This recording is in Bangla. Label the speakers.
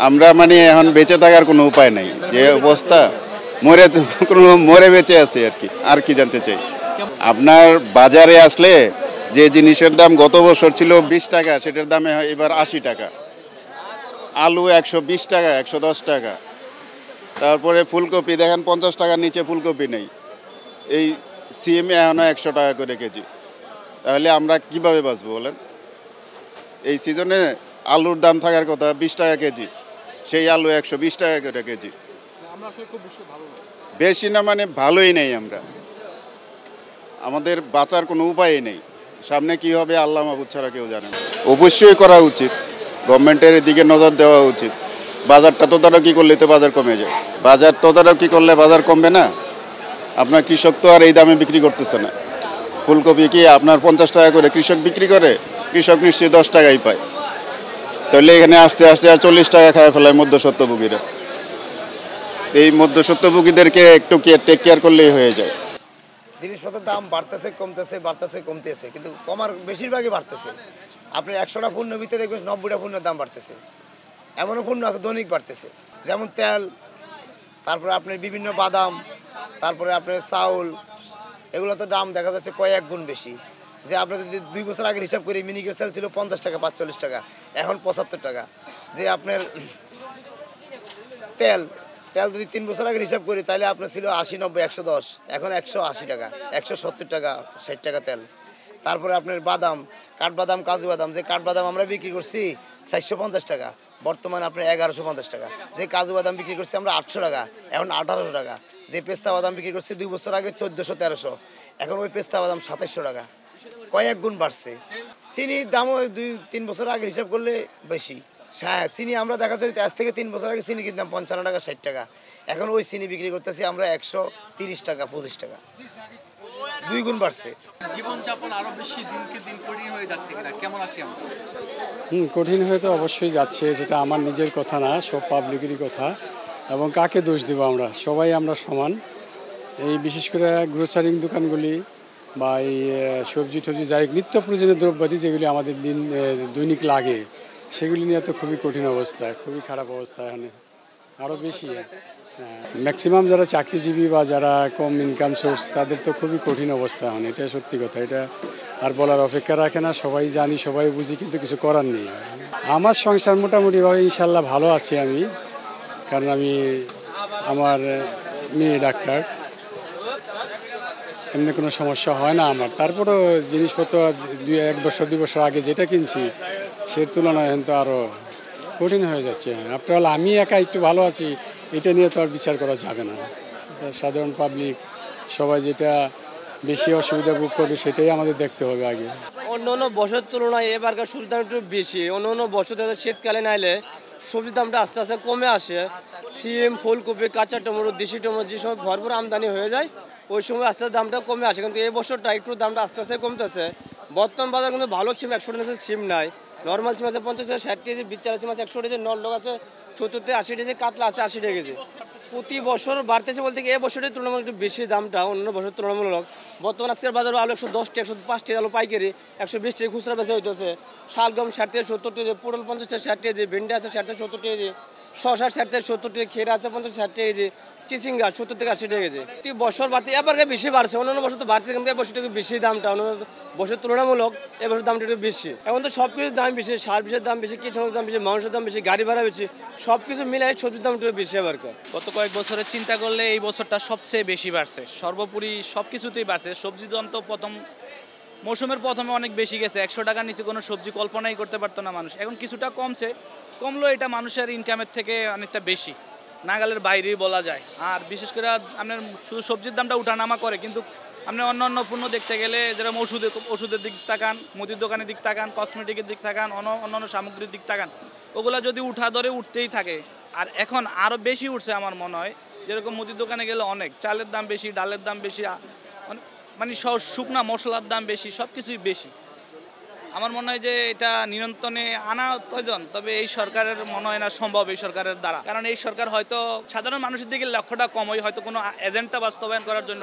Speaker 1: আমরা মানে এখন বেঁচে থাকার কোনো উপায় নাই, যে অবস্থা মরে মরে বেঁচে আছে আর কি। আর কি জানতে চাই, আপনার বাজারে আসলে যে জিনিসের দাম গত বছর ছিল 20 টাকা, সেটার দামে এবার 80 টাকা। আলু 120 টাকা, 110 টাকা। তারপরে ফুলকপি দেখেন 50 টাকার নিচে ফুলকপি নেই। এই সিম এখনও 100 টাকা করে কেজি। তাহলে আমরা কিভাবে বাঁচবো বলেন? এই সিজনে আলুর দাম থাকার কথা 20 টাকা কেজি, সেই আলু 120 টাকা করে কেজি। বেশি না মানে ভালোই নেই আমরা, আমাদের বাঁচার কোনো উপায়ই নেই। সামনে কি হবে আল্লাহ মাহবুব ছাড়া কেউ জানে না। অবশ্যই করা উচিত, গভর্নমেন্টের দিকে নজর দেওয়া উচিত। বাজারটা তদারকি করলে তো বাজার কমে যায়। বাজার তদারকি করলে বাজার কমবে না? আপনার কৃষক তো আর এই দামে বিক্রি করতেছে না। ফুলকপি কি আপনার 50 টাকা করে কৃষক বিক্রি করে? কৃষক নিশ্চয়ই 10 টাকাই পায়। তাহলে এখানে আস্তে আস্তে আর 40 টাকা খায় ফেলায় মধ্যস্বত্বভোগীরা। এই মধ্যস্বত্বভোগীদেরকে একটু টেক কেয়ার করলেই হয়ে যায়।
Speaker 2: জিনিসপত্রের দাম বাড়তেছে কমতেছে, বাড়তেছে কমতেছে, কিন্তু কমার বেশিরভাগই বাড়তেছে। আপনি 100টা পণ্যের ভিতরে দেখবেন 90টা পণ্যের দাম বাড়তেছে। এমনও পণ্য আছে দৈনিক বাড়তেছে, যেমন তেল, তারপরে আপনার বিভিন্ন বাদাম, তারপরে আপনার চাউল, এগুলো তো দাম দেখা যাচ্ছে কয়েক গুণ বেশি। যে আপনার যদি 2 বছর আগে হিসাব করি মিনিকেট চাল ছিল 50 টাকা 45 টাকা, এখন 75 টাকা। যে আপনার তেল তেল যদি 3 বছর আগে হিসাব করি তাহলে আপনার ছিল 80 90 110, এখন 180 টাকা, 170 টাকা, 60 টাকা তেল। তারপরে আপনার বাদাম, কাঠবাদাম, কাজু বাদাম, যে কাঠবাদাম আমরা বিক্রি করছি 450 টাকা, বর্তমানে আপনার 1150 টাকা। যে কাজু বাদাম বিক্রি করছি আমরা 800 টাকা, এখন 1800 টাকা। যে পেস্তা বাদাম বিক্রি করছি 2 বছর আগে 1400 1300, এখন ওই পেস্তা বাদাম 2700 টাকা। কয়েক গুণ বাড়ছে। চিনির দামও 2-3 বছর আগে হিসাব করলে বেশি। হ্যাঁ, চিনি আমরা দেখা যায় আজ থেকে 3 বছর আগে চিনি কিনতাম 55 টাকা 60 টাকা, এখন ওই চিনি বিক্রি করতেছি আমরা 130 টাকা 25 টাকা। 2 গুণ বাড়ছে।
Speaker 3: জীবনযাপন আরো বেশি দিনকে দিন কঠিন হয়ে যাচ্ছে কিনা, কেমন আছে?
Speaker 4: কঠিন হয়ে তো অবশ্যই যাচ্ছে, যেটা আমার নিজের কথা না, সব পাবলিকেরই কথা। এবং কাকে দোষ দেব, আমরা সবাই আমরা সমান। এই বিশেষ করে গ্রোসারিং দোকানগুলি বা এই সবজি টবজি যাই নিত্য প্রয়োজনীয় দ্রব্যাদি যেগুলি আমাদের দৈনিক লাগে, সেগুলি নিয়ে তো খুবই কঠিন অবস্থা, খুবই খারাপ অবস্থা। এখানে আরও বেশি ম্যাক্সিমাম যারা চাকরিজীবী বা যারা কম ইনকাম সোর্স, তাদের তো খুবই কঠিন অবস্থা এখন। এটা সত্যি কথা, এটা আর বলার অপেক্ষা রাখে না। সবাই জানি, সবাই বুঝি, কিন্তু কিছু করার নেই। আমার সংসার মোটামুটিভাবে ইনশাল্লাহ ভালো আছি আমি, কারণ আমার মেয়ে ডাক্তার, এমনি কোনো সমস্যা হয় না আমার। তারপরেও জিনিসপত্র 1 বছর 2 বছর আগে যেটা কিনছি সে তুলনায় এখন তো আরও কঠিন হয়ে যাচ্ছে। আপনার আমি একা একটু ভালো আছি, এটা নিয়ে তো আর বিচার করা যাবে না। সাধারণ পাবলিক সবাই যেটা বেশি অসুবিধা ভোগ করবে সেটাই আমাদের দেখতে হবে আগে।
Speaker 5: অন্য অন্য বছরের তুলনায় এবারকার সবজির দাম একটু বেশি। অন্য অন্য বছর শীতকালে নাইলে সবজির দামটা আস্তে আস্তে কমে আসে। সিম, ফুলকপি, কাঁচা টমেটো, দেশি টমেটো যে সময় ভরপুর আমদানি হয়ে যায় ওই সময় আস্তে আস্তে দামটা কমে আসে, কিন্তু এই বছরটা একটু দামটা আস্তে আস্তে কমতেছে। বর্তমান বাজার কিন্তু ভালো সিম 100 টাকা সিম নাই, নর্মাল সিম আছে 50 থেকে 60 কেজি, বিচারা সিম আছে 100 কেজি, নলডক আছে 70 থেকে 80 কেজি, কাতলা আছে 80 টাকা কেজি। প্রতি বছর বাড়তেছে বলতে কি এই বছরের তুলনামূলক একটু বেশি দামটা অন্য বছর তুলনামূলক। বর্তমান আজকের বাজারে আলু 110 টাকা 105 টাকা আলু পাইকারি, 120 টাকা খুচরা বেচা হইতেছে। শালগম 60 থেকে 70 টাকা, পটল 50 থেকে 60 কেজি, ভেন্ডি আছে 60 থেকে 70 কেজি, শসা 60 থেকে 70 টাকা, খেরা আছে 50 থেকে 60 কেজি, চিচিঙ্গা 70 থেকে 80 টাকা কেজি। প্রতি বছর বাড়তে এবার বেশি বাড়ছে, অন্যান্য বছর তো বাড়তে, কিন্তু এবছর একটু বেশি দামটা অন্য বছর তুলনামূলক এবছর দামটা একটু বেশি। এখন তো সব কিছুর দাম বেশি, সার বিষের দাম বেশি, কীটনাশকের দাম বেশি, মাংসের দাম বেশি, গাড়ি ভাড়া বেশি, সব কিছু মিলাই সবজির দাম একটু বেশি। এবার
Speaker 3: গত কয়েক বছরের চিন্তা করলে এই বছরটা সবচেয়ে বেশি বাড়ছে, সর্বোপরি সব কিছুতেই বাড়ছে। সবজির দাম তো মৌসুমের প্রথমে অনেক বেশি গেছে, 100 টাকার নিচে কোনো সবজি কল্পনাই করতে পারতো না মানুষ। এখন কিছুটা কমলো, এটা মানুষের ইনকামের থেকে অনেকটা বেশি, নাগালের বাইরেই বলা যায়। আর বিশেষ করে আপনার শুধু সবজির দামটা উঠানামা করে, কিন্তু আপনি অন্য পণ্য দেখতে গেলে যেরকম ওষুধের দিক তাকান, মুদির দোকানের দিক তাকান, কসমেটিকের দিক তাকান, অন্যান্য সামগ্রীর দিক তাকান, ওগুলা যদি উঠা ধরে উঠতেই থাকে। আর এখন আরও বেশি উঠছে আমার মনে হয়। যেরকম মুদির দোকানে গেলে অনেক চালের দাম বেশি, ডালের দাম বেশি, মানে শুকনা মশলার দাম বেশি, সব কিছুই বেশি। আমার মনে হয় যে এটা নিয়ন্ত্রণে আনা প্রয়োজন, তবে এই সরকারের মনে হয় না সম্ভব এই সরকারের দ্বারা। কারণ এই সরকার হয়তো সাধারণ মানুষের দিকে লক্ষ্যটা কম, হয়তো কোনো এজেন্ডা বাস্তবায়ন করার জন্য